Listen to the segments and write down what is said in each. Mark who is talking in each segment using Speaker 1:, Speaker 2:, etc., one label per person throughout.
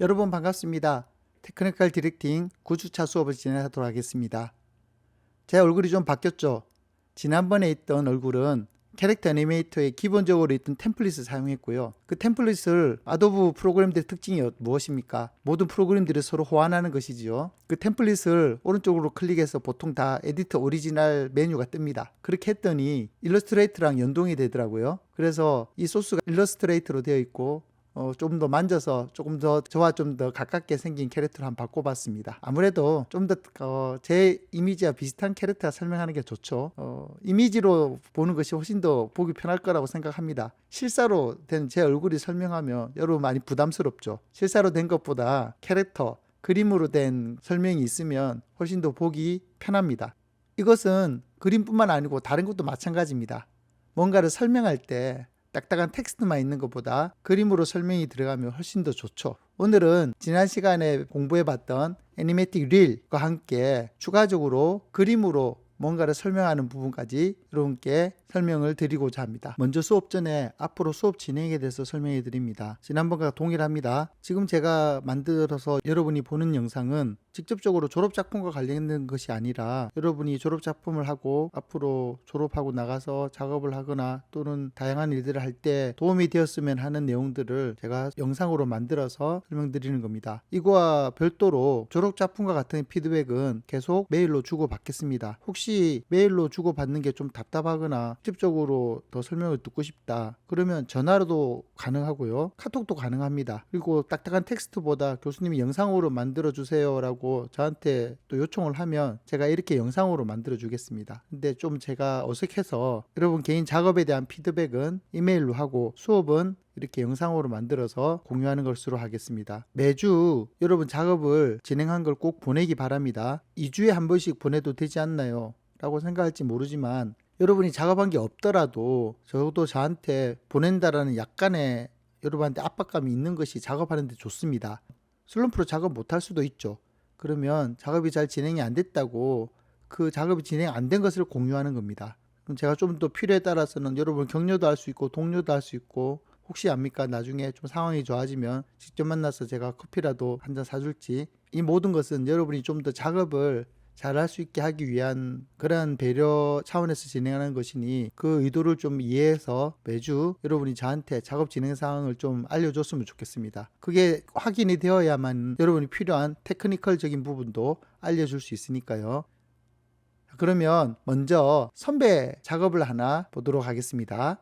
Speaker 1: 여러분 반갑습니다. 테크니컬 디렉팅 9주차 수업을 진행하도록 하겠습니다. 제 얼굴이 좀 바뀌었죠? 지난번에 있던 얼굴은 캐릭터 애니메이터에 기본적으로 있던 템플릿을 사용했고요. 그 템플릿을 아도브 프로그램들의 특징이 무엇입니까? 모든 프로그램들이 서로 호환하는 것이지요. 그 템플릿을 오른쪽으로 클릭해서 보통 다 에디터 오리지널 메뉴가 뜹니다. 그렇게 했더니 일러스트레이터랑 연동이 되더라고요. 그래서 이 소스가 일러스트레이터로 되어 있고 좀 더 만져서 조금 더 저와 좀 더 가깝게 생긴 캐릭터를 한번 바꿔봤습니다. 아무래도 좀 더 제 이미지와 비슷한 캐릭터 설명하는 게 좋죠. 이미지로 보는 것이 훨씬 더 보기 편할 거라고 생각합니다. 실사로 된 제 얼굴이 설명하면 여러분 많이 부담스럽죠. 실사로 된 것보다 캐릭터, 그림으로 된 설명이 있으면 훨씬 더 보기 편합니다. 이것은 그림뿐만 아니고 다른 것도 마찬가지입니다. 뭔가를 설명할 때 딱딱한 텍스트만 있는 것보다 그림으로 설명이 들어가면 훨씬 더 좋죠. 오늘은 지난 시간에 공부해봤던 애니메이틱 릴과 함께 추가적으로 그림으로 뭔가를 설명하는 부분까지 여러분께 설명을 드리고자 합니다. 먼저 수업 전에 앞으로 수업 진행에 대해서 설명해 드립니다. 지난번과 동일합니다. 지금 제가 만들어서 여러분이 보는 영상은 직접적으로 졸업작품과 관련된 것이 아니라 여러분이 졸업작품을 하고 앞으로 졸업하고 나가서 작업을 하거나 또는 다양한 일들을 할 때 도움이 되었으면 하는 내용들을 제가 영상으로 만들어서 설명드리는 겁니다. 이거와 별도로 졸업작품과 같은 피드백은 계속 메일로 주고받겠습니다. 혹시 메일로 주고받는 게 좀 답답하거나 직접적으로 더 설명을 듣고 싶다 그러면 전화로도 가능하고요, 카톡도 가능합니다. 그리고 딱딱한 텍스트보다 교수님이 영상으로 만들어 주세요 라고 저한테 또 요청을 하면 제가 이렇게 영상으로 만들어 주겠습니다. 근데 좀 제가 어색해서 여러분 개인 작업에 대한 피드백은 이메일로 하고 수업은 이렇게 영상으로 만들어서 공유하는 것으로 하겠습니다. 매주 여러분 작업을 진행한 걸 꼭 보내기 바랍니다. 2주에 한 번씩 보내도 되지 않나요? 라고 생각할지 모르지만 여러분이 작업한 게 없더라도 적어도 저한테 보낸다라는 약간의 여러분한테 압박감이 있는 것이 작업하는 데 좋습니다. 슬럼프로 작업 못할 수도 있죠. 그러면 작업이 잘 진행이 안 됐다고 그 작업이 진행 안 된 것을 공유하는 겁니다. 그럼 제가 좀 더 필요에 따라서는 여러분 격려도 할 수 있고 동료도 할 수 있고 혹시 압니까? 나중에 좀 상황이 좋아지면 직접 만나서 제가 커피라도 한 잔 사줄지. 이 모든 것은 여러분이 좀 더 작업을 잘할 수 있게 하기 위한 그러한 배려 차원에서 진행하는 것이니 그 의도를 좀 이해해서 매주 여러분이 저한테 작업 진행 상황을 좀 알려줬으면 좋겠습니다. 그게 확인이 되어야만 여러분이 필요한 테크니컬적인 부분도 알려줄 수 있으니까요. 그러면 먼저 선배 작업을 하나 보도록 하겠습니다.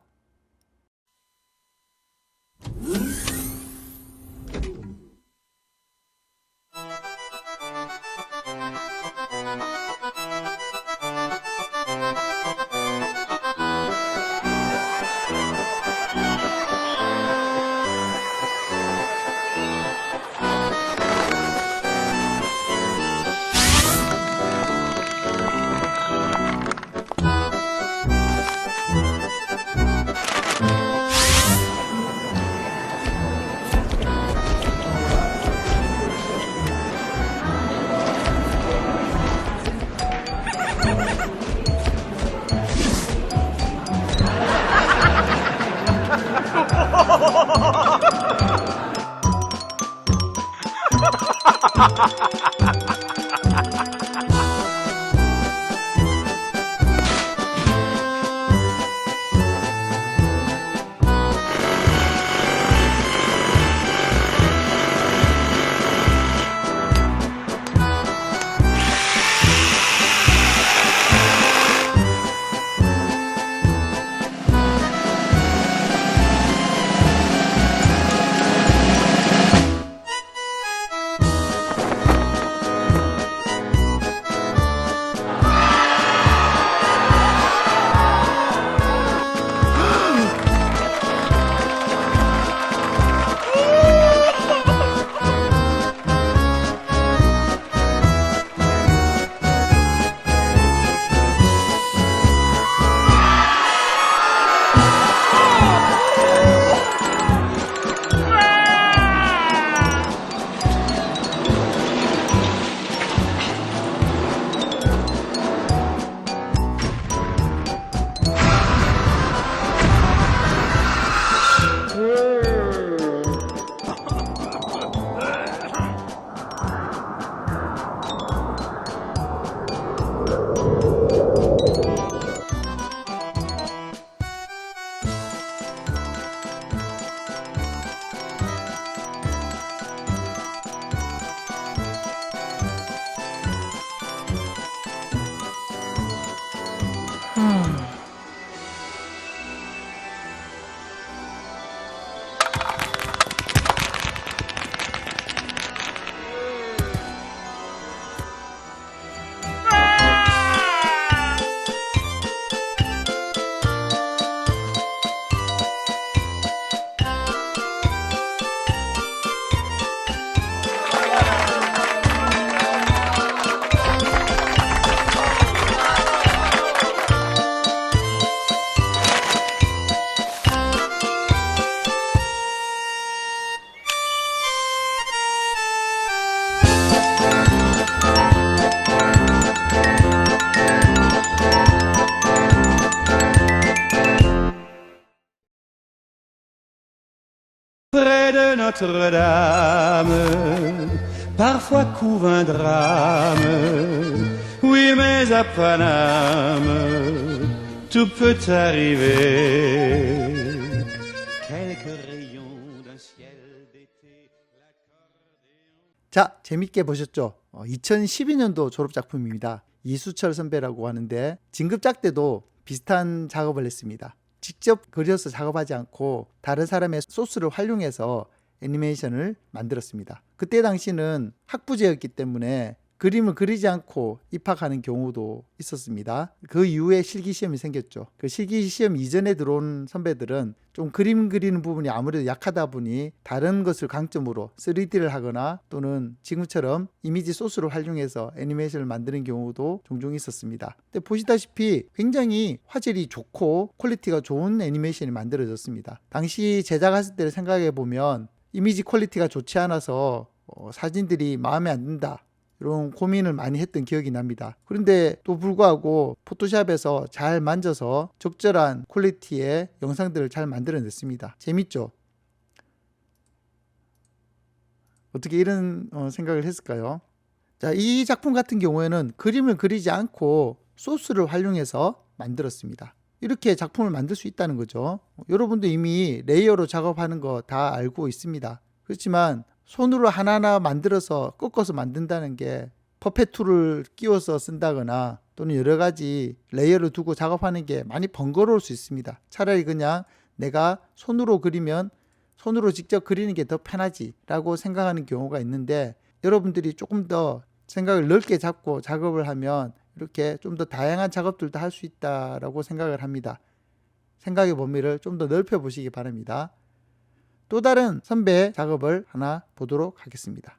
Speaker 2: Notre-Dame, parfois couvre un drame. Oui, mais à Paname, tout peut arriver. Quelques rayons d'un ciel d'été.
Speaker 1: 자, 재밌게 보셨죠? 2012년도 졸업작품입니다. 이수철 선배라고 하는데 진급작 때도 비슷한 작업을 했습니다. 직접 그려서 작업하지 않고 다른 사람의 소스를 활용해서 애니메이션을 만들었습니다. 그때 당시는 학부제였기 때문에 그림을 그리지 않고 입학하는 경우도 있었습니다. 그 이후에 실기시험이 생겼죠. 그 실기시험 이전에 들어온 선배들은 좀 그림 그리는 부분이 아무래도 약하다 보니 다른 것을 강점으로 3D를 하거나 또는 지금처럼 이미지 소스를 활용해서 애니메이션을 만드는 경우도 종종 있었습니다. 근데 보시다시피 굉장히 화질이 좋고 퀄리티가 좋은 애니메이션이 만들어졌습니다. 당시 제작했을 때를 생각해 보면 이미지 퀄리티가 좋지 않아서 사진들이 마음에 안 든다, 이런 고민을 많이 했던 기억이 납니다. 그런데 또 불구하고 포토샵에서 잘 만져서 적절한 퀄리티의 영상들을 잘 만들어냈습니다. 재밌죠? 어떻게 이런 생각을 했을까요? 자, 이 작품 같은 경우에는 그림을 그리지 않고 소스를 활용해서 만들었습니다. 이렇게 작품을 만들 수 있다는 거죠. 여러분도 이미 레이어로 작업하는 거 다 알고 있습니다. 그렇지만 손으로 하나하나 만들어서 꺾어서 만든다는 게 퍼펫 툴을 끼워서 쓴다거나 또는 여러 가지 레이어를 두고 작업하는 게 많이 번거로울 수 있습니다. 차라리 그냥 내가 손으로 그리면 손으로 직접 그리는 게 더 편하지 라고 생각하는 경우가 있는데, 여러분들이 조금 더 생각을 넓게 잡고 작업을 하면 이렇게 좀 더 다양한 작업들도 할 수 있다라고 생각을 합니다. 생각의 범위를 좀 더 넓혀 보시기 바랍니다. 또 다른 선배 작업을 하나 보도록 하겠습니다.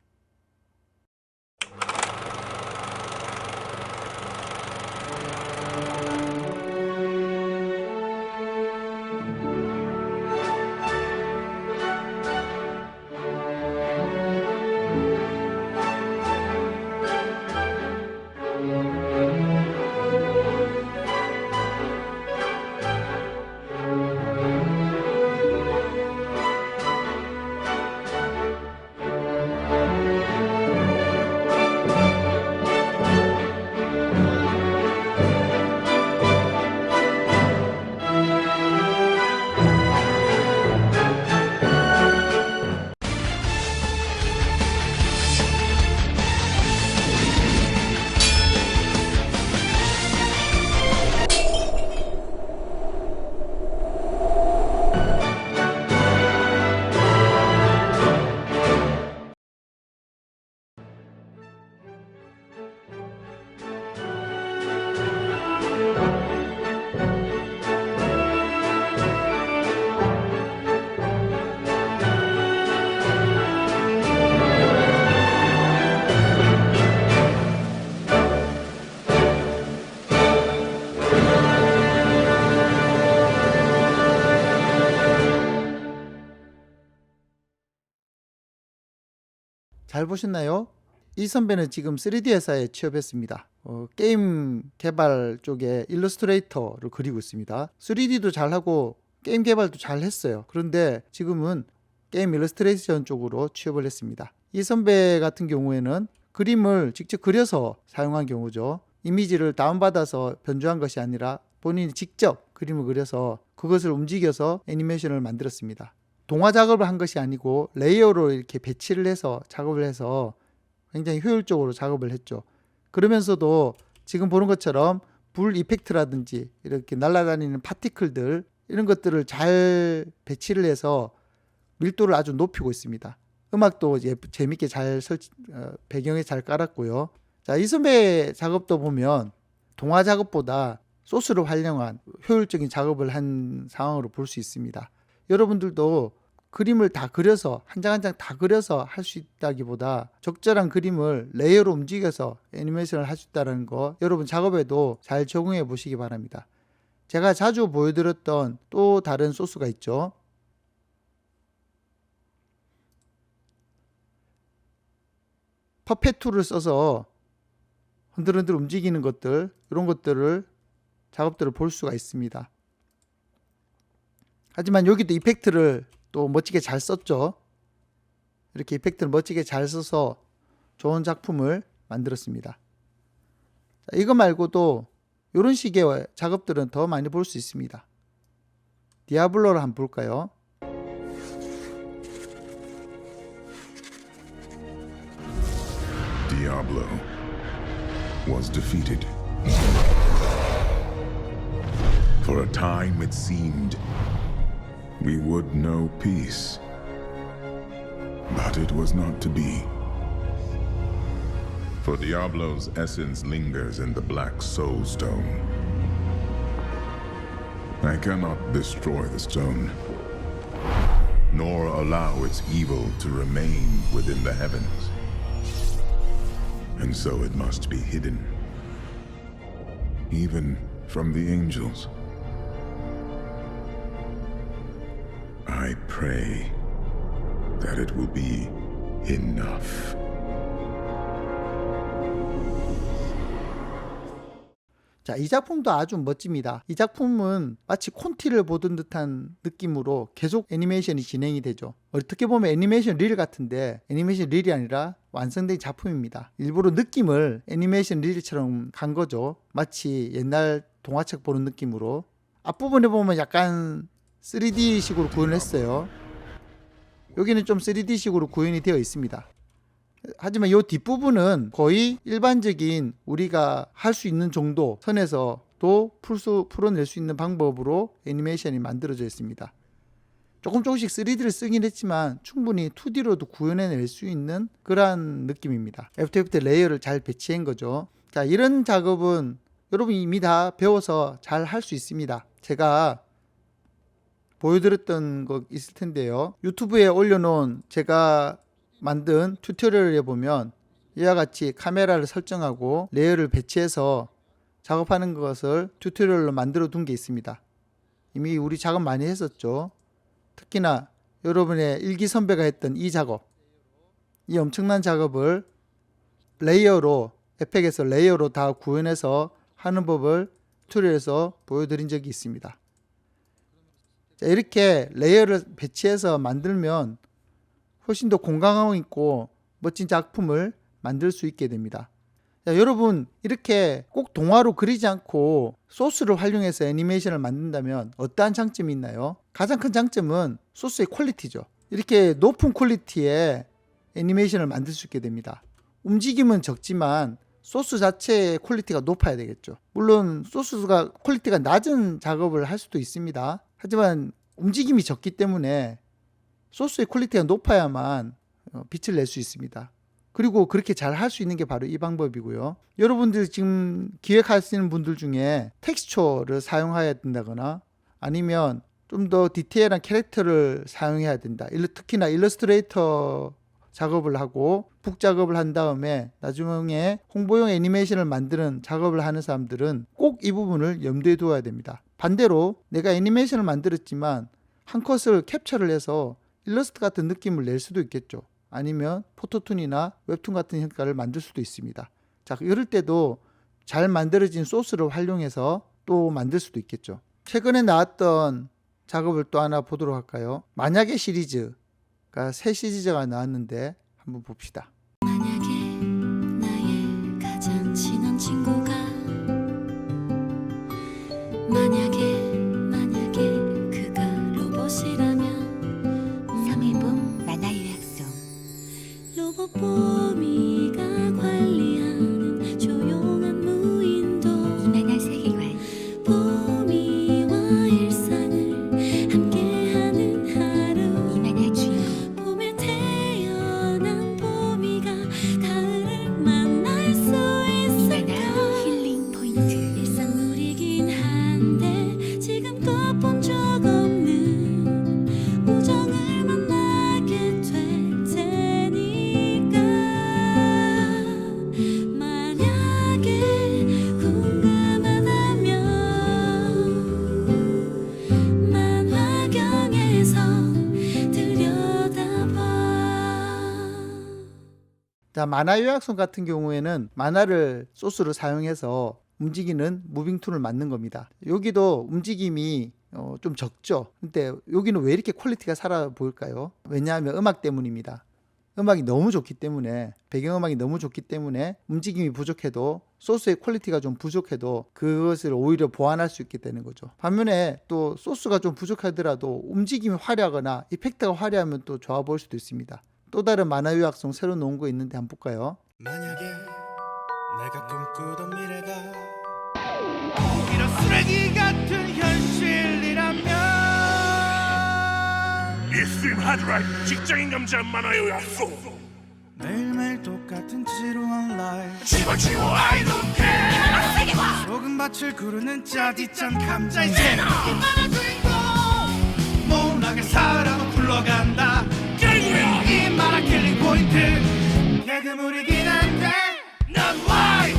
Speaker 1: 잘 보셨나요? 이 선배는 지금 3D 회사에 취업했습니다. 게임 개발 쪽에 일러스트레이터를 그리고 있습니다. 3D도 잘하고 게임 개발도 잘 했어요. 그런데 지금은 게임 일러스트레이션 쪽으로 취업을 했습니다. 이 선배 같은 경우에는 그림을 직접 그려서 사용한 경우죠. 이미지를 다운받아서 변조한 것이 아니라 본인이 직접 그림을 그려서 그것을 움직여서 애니메이션을 만들었습니다. 동화 작업을 한 것이 아니고 레이어로 이렇게 배치를 해서 작업을 해서 굉장히 효율적으로 작업을 했죠. 그러면서도 지금 보는 것처럼 불 이펙트라든지 이렇게 날아다니는 파티클들, 이런 것들을 잘 배치를 해서 밀도를 아주 높이고 있습니다. 음악도 재밌게 잘 배경에 잘 깔았고요. 자, 이 선배 작업도 보면 동화 작업보다 소스를 활용한 효율적인 작업을 한 상황으로 볼 수 있습니다. 여러분들도 그림을 다 그려서 한 장 한 장 다 그려서 할 수 있다기보다 적절한 그림을 레이어로 움직여서 애니메이션을 할 수 있다는 거 여러분 작업에도 잘 적용해 보시기 바랍니다. 제가 자주 보여드렸던 또 다른 소스가 있죠. 퍼펫 툴을 써서 흔들흔들 움직이는 것들, 이런 것들을 작업들을 볼 수가 있습니다. 하지만 여기도 이펙트를 또 멋지게 잘 썼죠. 이렇게 이펙트를 멋지게 잘 써서 좋은 작품을 만들었습니다. 자, 이거 말고도 이런 식의 작업들은 더 많이 볼 수 있습니다. 디아블로를 한번 볼까요?
Speaker 3: Diablo was defeated. For a time it seemed we would know peace. But it was not to be. For Diablo's essence lingers in the Black Soul Stone. I cannot destroy the stone, nor allow its evil to remain within the heavens. And so it must be hidden, even from the angels. I pray that it will be enough.
Speaker 1: 자, 이 작품도 아주 멋집니다. 이 작품은 마치 콘티를 보던 듯한 느낌으로 계속 애니메이션이 진행이 되죠. 어떻게 보면 애니메이션 릴 같은데 애니메이션 릴이 아니라 완성된 작품입니다. 일부러 느낌을 애니메이션 릴처럼 간 거죠. 마치 옛날 동화책 보는 느낌으로. 앞부분에 보면 약간 3D식으로 구현했어요. 여기는 좀 3D식으로 구현이 되어 있습니다. 하지만 이 뒷부분은 거의 일반적인 우리가 할 수 있는 정도 선에서도 풀어낼 수 있는 방법으로 애니메이션이 만들어져 있습니다. 조금씩 3D를 쓰긴 했지만 충분히 2D로도 구현해낼 수 있는 그러한 느낌입니다. 애프터 이펙트 레이어를 잘 배치한 거죠. 자, 이런 작업은 여러분이 이미 다 배워서 잘 할 수 있습니다. 제가 보여드렸던 거 있을 텐데요. 유튜브에 올려놓은 제가 만든 튜토리얼에 보면 이와 같이 카메라를 설정하고 레이어를 배치해서 작업하는 것을 튜토리얼로 만들어 둔 게 있습니다. 이미 우리 작업 많이 했었죠. 특히나 여러분의 일기 선배가 했던 이 작업, 이 엄청난 작업을 레이어로, 에펙에서 레이어로 다 구현해서 하는 법을 튜토리얼에서 보여드린 적이 있습니다. 자, 이렇게 레이어를 배치해서 만들면 훨씬 더 공간감 있고 멋진 작품을 만들 수 있게 됩니다. 자, 여러분 이렇게 꼭 동화로 그리지 않고 소스를 활용해서 애니메이션을 만든다면 어떠한 장점이 있나요? 가장 큰 장점은 소스의 퀄리티죠. 이렇게 높은 퀄리티의 애니메이션을 만들 수 있게 됩니다. 움직임은 적지만 소스 자체의 퀄리티가 높아야 되겠죠. 물론 소스가 퀄리티가 낮은 작업을 할 수도 있습니다. 하지만 움직임이 적기 때문에 소스의 퀄리티가 높아야만 빛을 낼 수 있습니다. 그리고 그렇게 잘 할 수 있는 게 바로 이 방법이고요. 여러분들 지금 기획하시는 분들 중에 텍스처를 사용해야 된다거나 아니면 좀 더 디테일한 캐릭터를 사용해야 된다. 특히나 일러스트레이터 작업을 하고 북 작업을 한 다음에 나중에 홍보용 애니메이션을 만드는 작업을 하는 사람들은 꼭 이 부분을 염두에 두어야 됩니다. 반대로 내가 애니메이션을 만들었지만 한 컷을 캡처를 해서 일러스트 같은 느낌을 낼 수도 있겠죠. 아니면 포토툰이나 웹툰 같은 효과를 만들 수도 있습니다. 자, 이럴 때도 잘 만들어진 소스를 활용해서 또 만들 수도 있겠죠. 최근에 나왔던 작업을 또 하나 보도록 할까요? 만약에 시리즈가 새 시리즈가 나왔는데 한번 봅시다.
Speaker 4: 만약에 나의 가장 친한 친구가 만약에 그가 로봇이라면
Speaker 5: 3일봉 만화요약송
Speaker 4: 로봇 뽀미가 관리하는 조용한 무인도
Speaker 5: 이만한 세계관
Speaker 4: 뽀미와 일상을 함께하는 하루
Speaker 5: 이만한 주인공
Speaker 4: 봄에 태어난 뽀미가 가을을 만날 수
Speaker 5: 이만한
Speaker 4: 있을까
Speaker 5: 힐링 포인트
Speaker 4: 일상물이긴 한데 지금껏 본 적 없는 우정을 만나게 될 테니까 만약에 궁금하다면 만화경에서 들여다봐.
Speaker 1: 자, 만화 요약송 같은 경우에는 만화를 소스로 사용해서 움직이는 무빙 툰을 만든 겁니다. 여기도 움직임이 좀 적죠. 근데 여기는 왜 이렇게 퀄리티가 살아 보일까요? 왜냐하면 음악 때문입니다. 음악이 너무 좋기 때문에, 배경음악이 너무 좋기 때문에 움직임이 부족해도, 소스의 퀄리티가 좀 부족해도 그것을 오히려 보완할 수 있게 되는 거죠. 반면에 또 소스가 좀 부족하더라도 움직임이 화려하거나 이펙트가 화려하면 또 좋아 보일 수도 있습니다. 또 다른 만화 요약송 새로 놓은 거 있는데 한번 볼까요?
Speaker 6: 만약에 내가 꿈꾸던 미래가 이런 쓰레기 같은 현실이라면
Speaker 7: 이스틴 하드라이 직장인 남자 만화요 약속
Speaker 6: 매일매일 똑같은 지루한 라이프
Speaker 7: 집어치워 I don't care
Speaker 6: 소금밭을 구르는 짜디짠 감자 이제는 이 만화 주인공 모나게 살아도 굴러간다
Speaker 7: 결국엔
Speaker 6: 이 만화 킬링 포인트 개그물이긴 한데
Speaker 7: 난 why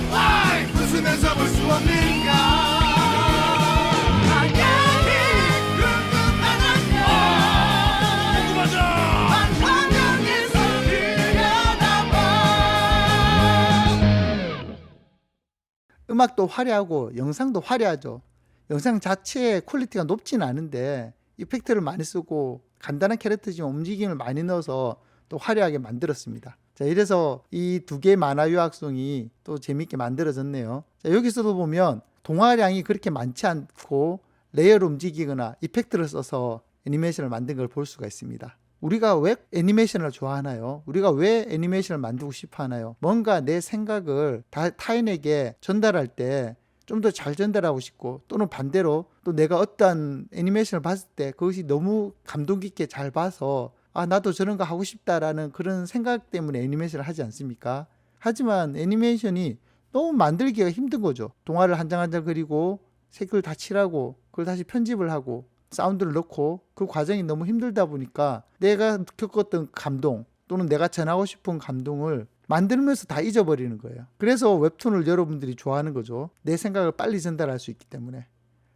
Speaker 6: 웃으면서 볼 수 없는가 만약에 궁금하다면
Speaker 7: 궁금하다
Speaker 6: 환경에서 들여다봐
Speaker 1: 음악도 화려하고 영상도 화려하죠. 영상 자체의 퀄리티가 높지는 않은데 이펙트를 많이 쓰고 간단한 캐릭터지만 움직임을 많이 넣어서 또 화려하게 만들었습니다. 자, 이래서 이 두 개의 만화 요약송이 또 재밌게 만들어졌네요. 자, 여기서도 보면 동화량이 그렇게 많지 않고 레이어로 움직이거나 이펙트를 써서 애니메이션을 만든 걸 볼 수가 있습니다. 우리가 왜 애니메이션을 좋아하나요? 우리가 왜 애니메이션을 만들고 싶어 하나요? 뭔가 내 생각을 타인에게 전달할 때 좀 더 잘 전달하고 싶고, 또는 반대로 또 내가 어떤 애니메이션을 봤을 때 그것이 너무 감동 깊게 잘 봐서 나도 저런 거 하고 싶다라는 그런 생각 때문에 애니메이션을 하지 않습니까? 하지만 애니메이션이 너무 만들기가 힘든 거죠. 동화를 한 장 한 장 그리고 색을 다 칠하고 그걸 다시 편집을 하고 사운드를 넣고 그 과정이 너무 힘들다 보니까 내가 겪었던 감동 또는 내가 전하고 싶은 감동을 만들면서 다 잊어버리는 거예요. 그래서 웹툰을 여러분들이 좋아하는 거죠. 내 생각을 빨리 전달할 수 있기 때문에.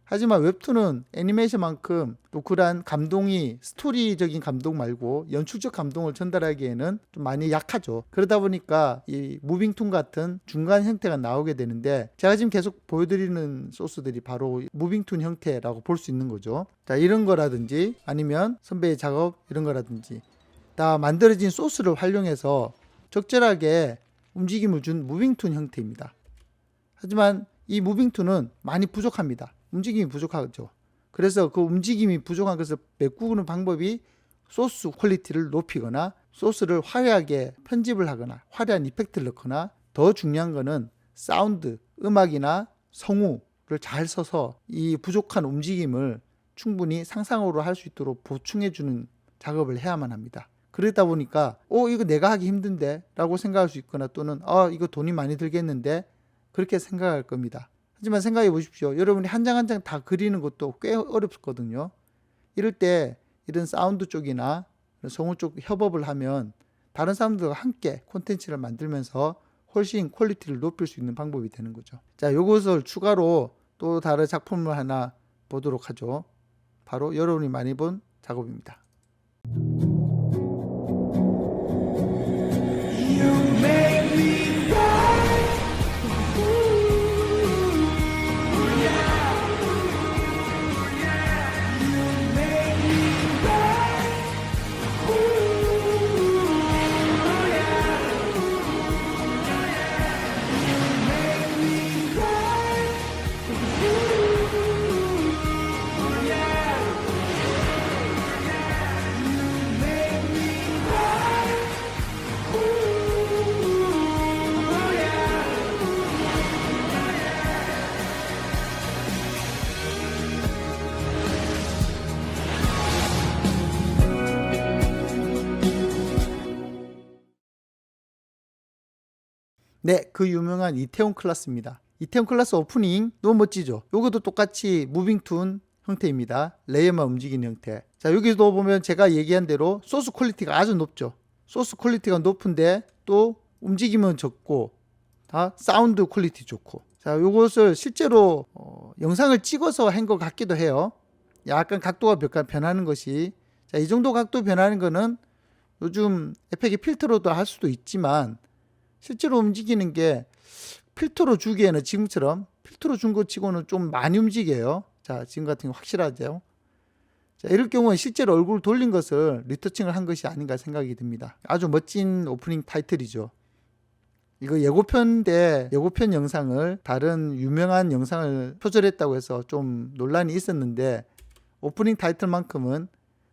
Speaker 1: 하지만 웹툰은 애니메이션만큼 또 그러한 감동이 스토리적인 감동 말고 연출적 감동을 전달하기에는 좀 많이 약하죠. 그러다 보니까 이 무빙툰 같은 중간 형태가 나오게 되는데, 제가 지금 계속 보여드리는 소스들이 바로 무빙툰 형태라고 볼 수 있는 거죠. 자, 이런 거라든지 아니면 선배의 작업 이런 거라든지 다 만들어진 소스를 활용해서 적절하게 움직임을 준 무빙툰 형태입니다. 하지만 이 무빙툰은 많이 부족합니다. 움직임이 부족하죠. 그래서 그 움직임이 부족한 것을 메꾸는 방법이 소스 퀄리티를 높이거나 소스를 화려하게 편집을 하거나 화려한 이펙트를 넣거나, 더 중요한 거는 사운드, 음악이나 성우를 잘 써서 이 부족한 움직임을 충분히 상상으로 할 수 있도록 보충해주는 작업을 해야만 합니다. 그러다 보니까 이거 내가 하기 힘든데 라고 생각할 수 있거나, 또는 이거 돈이 많이 들겠는데 그렇게 생각할 겁니다. 하지만 생각해 보십시오. 여러분이 한 장 한 장 다 그리는 것도 꽤 어렵거든요. 이럴 때 이런 사운드 쪽이나 성우 쪽 협업을 하면 다른 사람들과 함께 콘텐츠를 만들면서 훨씬 퀄리티를 높일 수 있는 방법이 되는 거죠. 자, 요것을 추가로 또 다른 작품을 하나 보도록 하죠. 바로 여러분이 많이 본 작업입니다. 네, 그 유명한 이태원 클라스입니다. 이태원 클라스 오프닝 너무 멋지죠? 요것도 똑같이 무빙툰 형태입니다. 레이어만 움직이는 형태. 자, 여기도 보면 제가 얘기한 대로 소스 퀄리티가 아주 높죠. 소스 퀄리티가 높은데 또 움직임은 적고 다 사운드 퀄리티 좋고. 자, 요것을 실제로 영상을 찍어서 한 것 같기도 해요. 약간 각도가 변하는 것이. 자, 이 정도 각도 변하는 거는 요즘 에펙의 필터로도 할 수도 있지만, 실제로 움직이는 게 필터로 주기에는 지금처럼 필터로 준 것 치고는 좀 많이 움직여요. 자, 지금 같은 거 확실하죠. 자, 이럴 경우는 실제로 얼굴 돌린 것을 리터칭을 한 것이 아닌가 생각이 듭니다. 아주 멋진 오프닝 타이틀이죠. 이거 예고편인데 예고편 영상을 다른 유명한 영상을 표절했다고 해서 좀 논란이 있었는데 오프닝 타이틀만큼은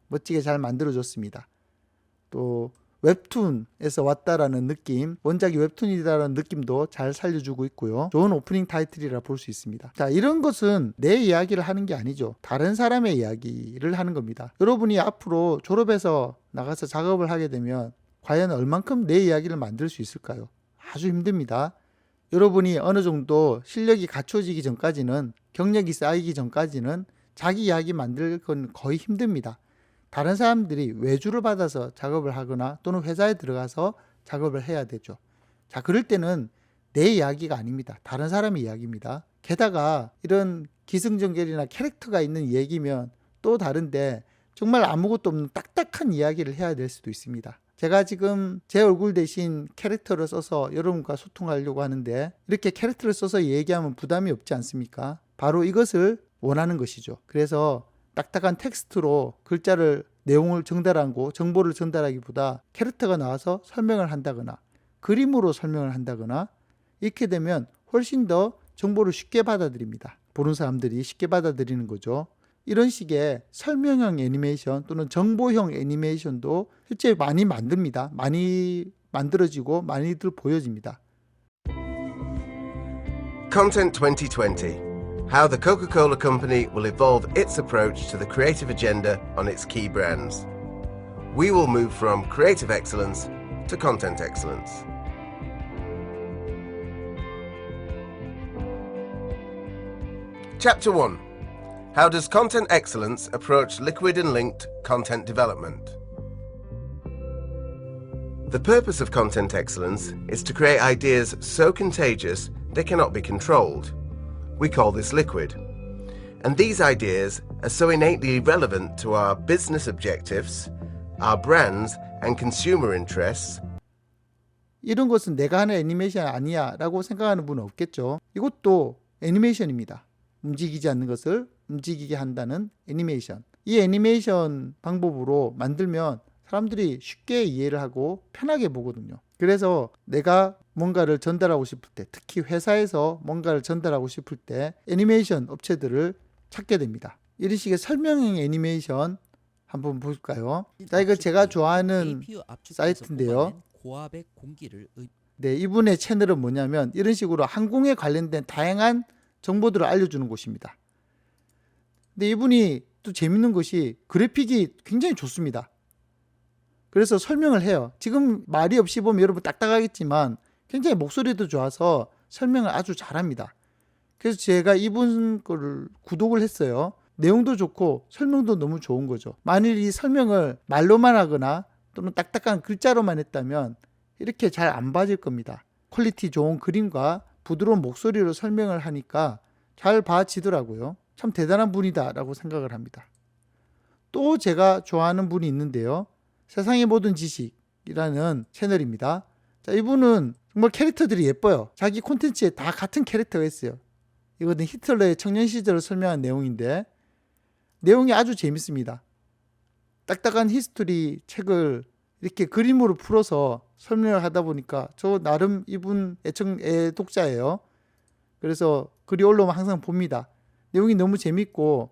Speaker 1: 멋지게 잘 만들어졌습니다. 또 웹툰에서 왔다라는 느낌, 원작이 웹툰이다라는 느낌도 잘 살려주고 있고요. 좋은 오프닝 타이틀이라 볼 수 있습니다. 자, 이런 것은 내 이야기를 하는 게 아니죠. 다른 사람의 이야기를 하는 겁니다. 여러분이 앞으로 졸업해서 나가서 작업을 하게 되면 과연 얼만큼 내 이야기를 만들 수 있을까요? 아주 힘듭니다. 여러분이 어느 정도 실력이 갖춰지기 전까지는, 경력이 쌓이기 전까지는 자기 이야기 만들 건 거의 힘듭니다. 다른 사람들이 외주를 받아서 작업을 하거나 또는 회사에 들어가서 작업을 해야 되죠. 자, 그럴 때는 내 이야기가 아닙니다. 다른 사람의 이야기입니다. 게다가 이런 기승전결이나 캐릭터가 있는 얘기면 또 다른데 정말 아무것도 없는 딱딱한 이야기를 해야 될 수도 있습니다. 제가 지금 제 얼굴 대신 캐릭터를 써서 여러분과 소통하려고 하는데 이렇게 캐릭터를 써서 얘기하면 부담이 없지 않습니까? 바로 이것을 원하는 것이죠. 그래서 딱딱한 텍스트로 글자를 내용을 전달하고 정보를 전달하기보다 캐릭터가 나와서 설명을 한다거나 그림으로 설명을 한다거나 이렇게 되면 훨씬 더 정보를 쉽게 받아들입니다. 보는 사람들이 쉽게 받아들이는 거죠. 이런 식의 설명형 애니메이션 또는 정보형 애니메이션도 실제 많이 만듭니다. 많이 만들어지고 많이들 보여집니다.
Speaker 8: Content 2020. How the Coca-Cola Company will evolve its approach to the creative agenda on its key brands. We will move from creative excellence to content excellence. Chapter 1. How does content excellence approach liquid and linked content development? The purpose of content excellence is to create ideas so contagious they cannot be controlled. We call this liquid. And these ideas are so innately relevant to our business objectives, our brands and consumer interests.
Speaker 1: 이런 것은 내가 하는 애니메이션 아니야 라고 생각하는 분은 없겠죠. 이것도 애니메이션입니다. 움직이지 않는 것을 움직이게 한다는 애니메이션. 이 애니메이션 방법으로 만들면 사람들이 쉽게 이해를 하고 편하게 보거든요. 그래서 내가 뭔가를 전달하고 싶을 때, 특히 회사에서 뭔가를 전달하고 싶을 때 애니메이션 업체들을 찾게 됩니다. 이런 식의 설명형 애니메이션 한번 볼까요? 자, 이거 제가 좋아하는 사이트인데요. 네, 이분의 채널은 뭐냐면 이런 식으로 항공에 관련된 다양한 정보들을 알려주는 곳입니다. 근데 이분이 또 재밌는 것이 그래픽이 굉장히 좋습니다. 그래서 설명을 해요. 지금 말이 없이 보면 여러분 딱딱하겠지만 굉장히 목소리도 좋아서 설명을 아주 잘합니다. 그래서 제가 이분 거를 구독을 했어요. 내용도 좋고 설명도 너무 좋은 거죠. 만일 이 설명을 말로만 하거나 또는 딱딱한 글자로만 했다면 이렇게 잘 안 봐질 겁니다. 퀄리티 좋은 그림과 부드러운 목소리로 설명을 하니까 잘 봐지더라고요. 참 대단한 분이다 라고 생각을 합니다. 또 제가 좋아하는 분이 있는데요. 세상의 모든 지식이라는 채널입니다. 자, 이분은 정말 캐릭터들이 예뻐요. 자기 콘텐츠에 다 같은 캐릭터가 있어요. 이거는 히틀러의 청년 시절을 설명한 내용인데 내용이 아주 재밌습니다. 딱딱한 히스토리 책을 이렇게 그림으로 풀어서 설명을 하다 보니까 저 나름 이분 애독자예요. 그래서 글이 올라오면 항상 봅니다. 내용이 너무 재밌고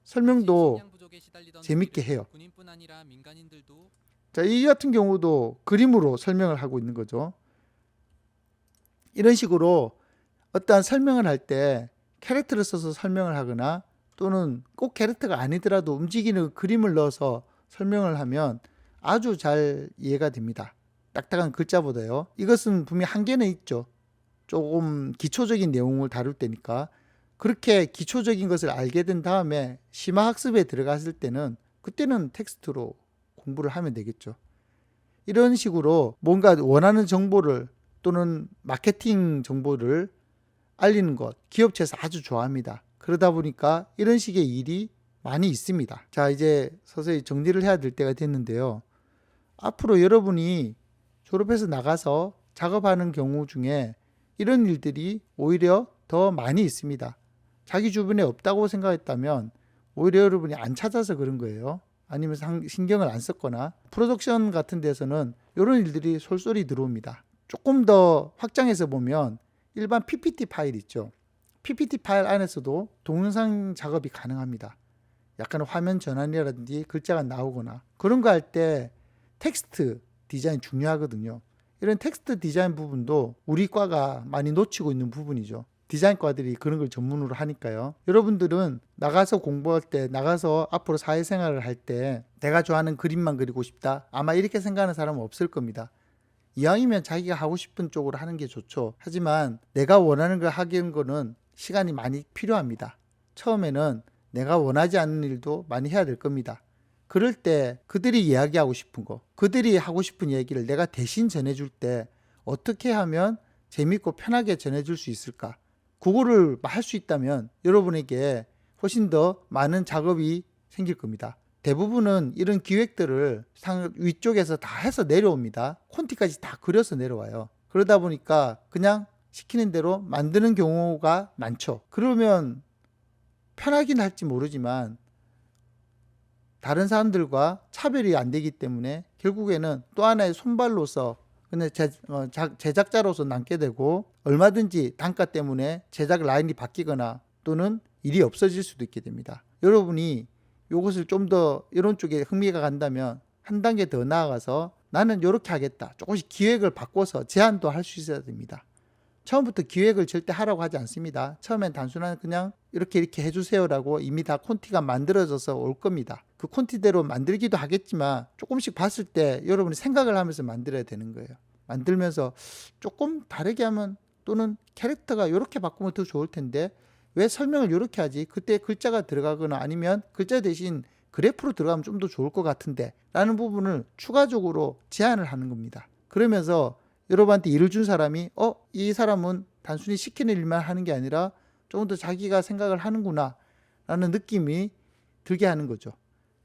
Speaker 1: 설명도 재밌게 해요. 자, 이 같은 경우도 그림으로 설명을 하고 있는 거죠. 이런 식으로 어떠한 설명을 할 때 캐릭터를 써서 설명을 하거나 또는 꼭 캐릭터가 아니더라도 움직이는 그림을 넣어서 설명을 하면 아주 잘 이해가 됩니다. 딱딱한 글자보다요. 이것은 분명히 한계는 있죠. 조금 기초적인 내용을 다룰 때니까. 그렇게 기초적인 것을 알게 된 다음에 심화학습에 들어갔을 때는 그때는 텍스트로 공부를 하면 되겠죠. 이런 식으로 뭔가 원하는 정보를 또는 마케팅 정보를 알리는 것, 기업체에서 아주 좋아합니다. 그러다 보니까 이런 식의 일이 많이 있습니다. 자, 이제 서서히 정리를 해야 될 때가 됐는데요. 앞으로 여러분이 졸업해서 나가서 작업하는 경우 중에 이런 일들이 오히려 더 많이 있습니다. 자기 주변에 없다고 생각했다면 오히려 여러분이 안 찾아서 그런 거예요. 아니면 신경을 안 썼거나. 프로덕션 같은 데서는 이런 일들이 솔솔이 들어옵니다. 조금 더 확장해서 보면 일반 PPT 파일 있죠. PPT 파일 안에서도 동영상 작업이 가능합니다. 약간 화면 전환이라든지 글자가 나오거나 그런 거 할 때 텍스트 디자인 중요하거든요. 이런 텍스트 디자인 부분도 우리 과가 많이 놓치고 있는 부분이죠. 디자인과들이 그런 걸 전문으로 하니까요. 여러분들은 나가서 공부할 때, 나가서 앞으로 사회생활을 할 때 내가 좋아하는 그림만 그리고 싶다. 아마 이렇게 생각하는 사람은 없을 겁니다. 이왕이면 자기가 하고 싶은 쪽으로 하는 게 좋죠. 하지만 내가 원하는 걸 하기는 거는 시간이 많이 필요합니다. 처음에는 내가 원하지 않는 일도 많이 해야 될 겁니다. 그럴 때 그들이 이야기하고 싶은 거, 그들이 하고 싶은 얘기를 내가 대신 전해줄 때 어떻게 하면 재밌고 편하게 전해줄 수 있을까? 그거를 할 수 있다면 여러분에게 훨씬 더 많은 작업이 생길 겁니다. 대부분은 이런 기획들을 위쪽에서 다 해서 내려옵니다. 콘티까지 다 그려서 내려와요. 그러다 보니까 그냥 시키는 대로 만드는 경우가 많죠. 그러면 편하긴 할지 모르지만 다른 사람들과 차별이 안 되기 때문에 결국에는 또 하나의 손발로서 근데 제작자로서 남게 되고 얼마든지 단가 때문에 제작 라인이 바뀌거나 또는 일이 없어질 수도 있게 됩니다. 여러분이 이것을 좀 더 이런 쪽에 흥미가 간다면 한 단계 더 나아가서 나는 이렇게 하겠다. 조금씩 기획을 바꿔서 제안도 할 수 있어야 됩니다. 처음부터 기획을 절대 하라고 하지 않습니다. 처음엔 단순한 그냥 이렇게 해주세요라고 이미 다 콘티가 만들어져서 올 겁니다. 그 콘티대로 만들기도 하겠지만 조금씩 봤을 때 여러분이 생각을 하면서 만들어야 되는 거예요. 만들면서 조금 다르게 하면 또는 캐릭터가 이렇게 바꾸면 더 좋을 텐데 왜 설명을 이렇게 하지? 그때 글자가 들어가거나 아니면 글자 대신 그래프로 들어가면 좀 더 좋을 것 같은데 라는 부분을 추가적으로 제안을 하는 겁니다. 그러면서 여러분한테 일을 준 사람이 이 사람은 단순히 시키는 일만 하는 게 아니라 조금 더 자기가 생각을 하는구나 라는 느낌이 들게 하는 거죠.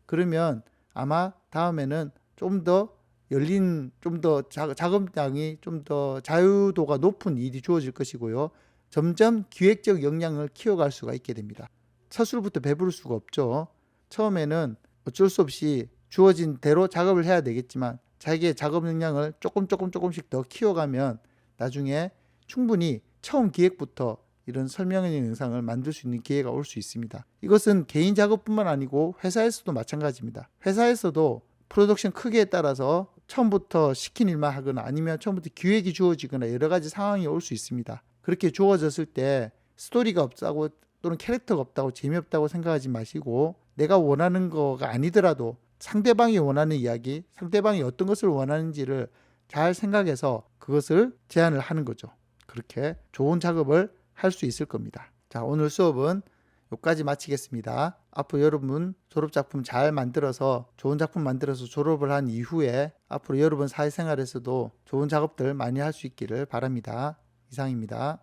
Speaker 1: 그러면 아마 다음에는 좀 더 열린, 좀 더 작업량이 좀 더 자유도가 높은 일이 주어질 것이고요. 점점 기획적 역량을 키워갈 수가 있게 됩니다. 첫술부터 배부를 수가 없죠. 처음에는 어쩔 수 없이 주어진 대로 작업을 해야 되겠지만 자기의 작업 역량을 조금씩 더 키워가면 나중에 충분히 처음 기획부터 이런 설명의 영상을 만들 수 있는 기회가 올 수 있습니다. 이것은 개인 작업뿐만 아니고 회사에서도 마찬가지입니다. 회사에서도 프로덕션 크기에 따라서 처음부터 시킨 일만 하거나 아니면 처음부터 기획이 주어지거나 여러 가지 상황이 올 수 있습니다. 그렇게 주어졌을 때 스토리가 없다고 또는 캐릭터가 없다고 재미없다고 생각하지 마시고 내가 원하는 거가 아니더라도 상대방이 원하는 이야기, 상대방이 어떤 것을 원하는지를 잘 생각해서 그것을 제안을 하는 거죠. 그렇게 좋은 작업을 할 수 있을 겁니다. 자, 오늘 수업은 여기까지 마치겠습니다. 앞으로 여러분 졸업작품 잘 만들어서 좋은 작품 만들어서 졸업을 한 이후에 앞으로 여러분 사회생활에서도 좋은 작업들 많이 할 수 있기를 바랍니다. 이상입니다.